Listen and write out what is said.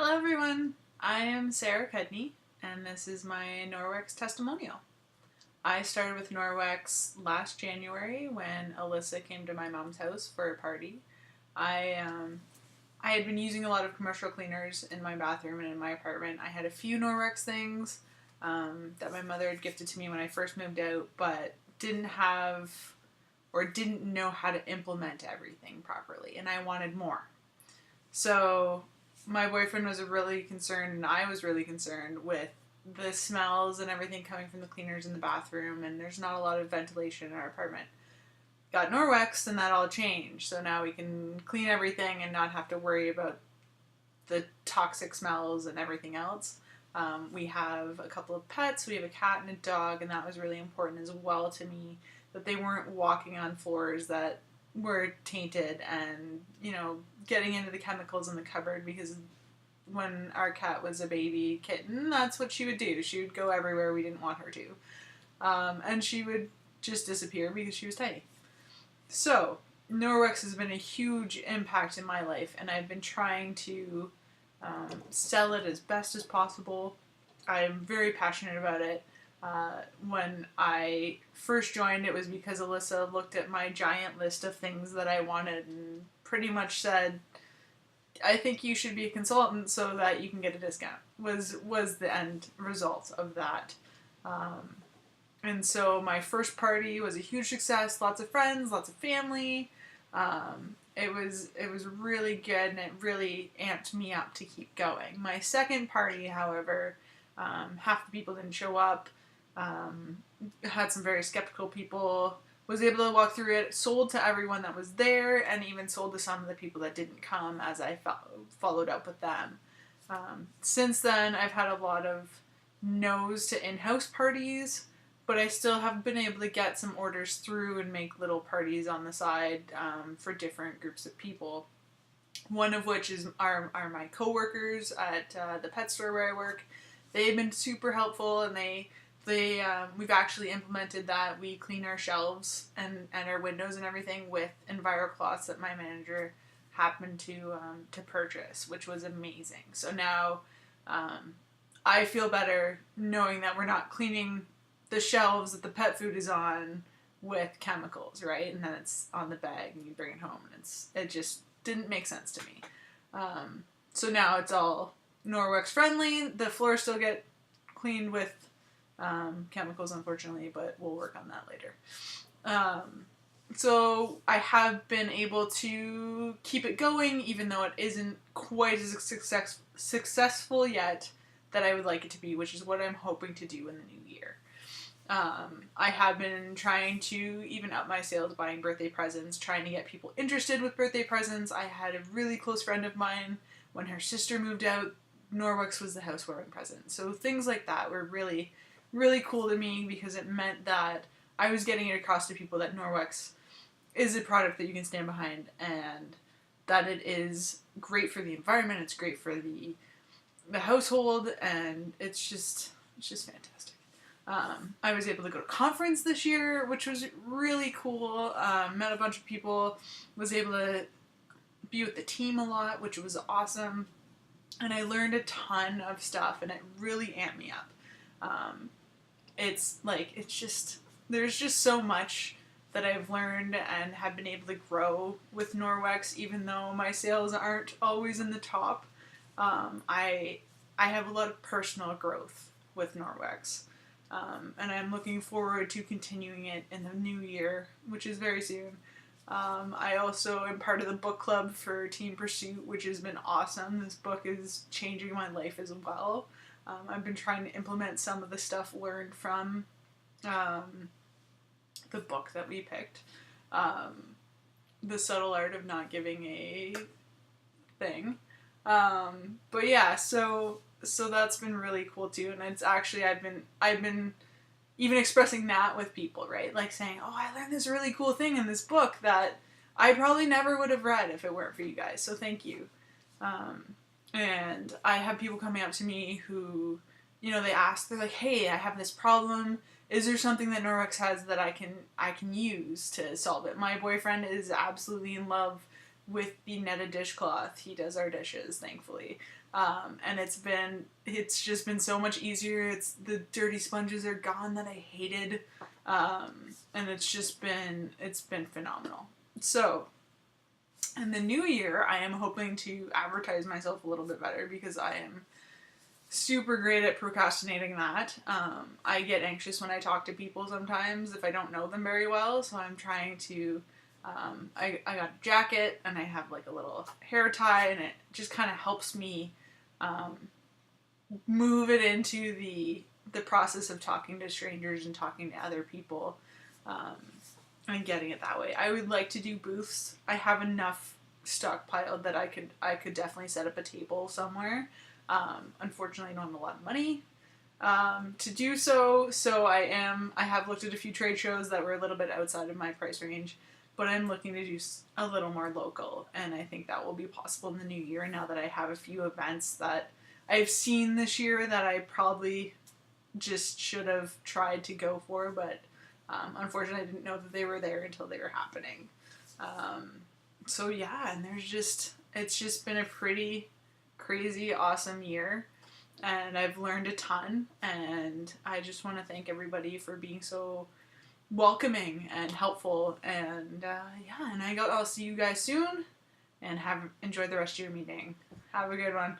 Hello everyone, I am Sarah Cudney and this is my Norwex testimonial. I started with Norwex last January when Alyssa came to my mom's house for a party. I had been using a lot of commercial cleaners in my bathroom and in my apartment. I had a few Norwex things that my mother had gifted to me when I first moved out, but didn't have or didn't know how to implement everything properly, and I wanted more. So my boyfriend was really concerned, and I was really concerned with the smells and everything coming from the cleaners in the bathroom, and there's not a lot of ventilation in our apartment. Got Norwex, and that all changed. So now we can clean everything and not have to worry about the toxic smells and everything else. We have a couple of pets. We have a cat and a dog, and that was really important as well to me, that they weren't walking on floors that were tainted and, getting into the chemicals in the cupboard, because when our cat was a baby kitten, that's what she would do. She would go everywhere we didn't want her to. And she would just disappear because she was tiny. So, Norwex has been a huge impact in my life, and I've been trying to sell it as best as possible. I'm very passionate about it. When I first joined, it was because Alyssa looked at my giant list of things that I wanted and pretty much said, I think you should be a consultant so that you can get a discount, was the end result of that. And so my first party was a huge success, lots of friends, lots of family. It was really good, and it really amped me up to keep going. My second party, however, half the people didn't show up. Had some very skeptical people. Was able to walk through it, sold to everyone that was there, and even sold to some of the people that didn't come as I followed up with them. Since then, I've had a lot of no's to in-house parties, but I still have been able to get some orders through and make little parties on the side for different groups of people. One of which are my coworkers at the pet store where I work. They've been super helpful, and we've actually implemented that. We clean our shelves and our windows and everything with EnviroCloths that my manager happened to purchase, which was amazing. So now I feel better knowing that we're not cleaning the shelves that the pet food is on with chemicals, right? And then it's on the bag and you bring it home, and it just didn't make sense to me. So now it's all Norwex friendly. The floors still get cleaned with chemicals, unfortunately, but we'll work on that later. So I have been able to keep it going, even though it isn't quite as successful yet that I would like it to be, which is what I'm hoping to do in the new year. I have been trying to even up my sales, buying birthday presents, trying to get people interested with birthday presents. I had a really close friend of mine, when her sister moved out, Norwex was the housewarming present. So things like that were really, really cool to me, because it meant that I was getting it across to people that Norwex is a product that you can stand behind, and that it is great for the environment, it's great for the household, and it's just fantastic. I was able to go to a conference this year, which was really cool. Met a bunch of people, was able to be with the team a lot, which was awesome. And I learned a ton of stuff, and it really amped me up. There's just so much that I've learned and have been able to grow with Norwex, even though my sales aren't always in the top. I have a lot of personal growth with Norwex. And I'm looking forward to continuing it in the new year, which is very soon. I also am part of the book club for Teen Pursuit, which has been awesome. This book is changing my life as well. I've been trying to implement some of the stuff learned from the book that we picked. The Subtle Art of Not Giving a Thing. But yeah, so that's been really cool too, and it's actually I've been even expressing that with people, right? Like saying, oh, I learned this really cool thing in this book that I probably never would have read if it weren't for you guys, so thank you. And I have people coming up to me who, they ask, they're like, hey, I have this problem. Is there something that Norwex has that I can use to solve it? My boyfriend is absolutely in love with the netted dishcloth. He does our dishes, thankfully. And it's just been so much easier. The dirty sponges are gone that I hated. And it's been phenomenal. So, in the new year, I am hoping to advertise myself a little bit better because I am super great at procrastinating that. I get anxious when I talk to people sometimes if I don't know them very well, so I'm trying to, I got a jacket and I have like a little hair tie, and it just kind of helps me move it into the process of talking to strangers and talking to other people, and getting it that way. I would like to do booths. I have enough stockpiled that I could definitely set up a table somewhere. Unfortunately, I don't have a lot of money to do so. So I have looked at a few trade shows that were a little bit outside of my price range, but I'm looking to do a little more local, and I think that will be possible in the new year. Now that I have a few events that I've seen this year that I probably just should have tried to go for, but unfortunately, I didn't know that they were there until they were happening. So yeah, and it's just been a pretty crazy, awesome year, and I've learned a ton, and I just want to thank everybody for being so welcoming and helpful, and yeah, and I'll see you guys soon, and enjoy the rest of your meeting. Have a good one.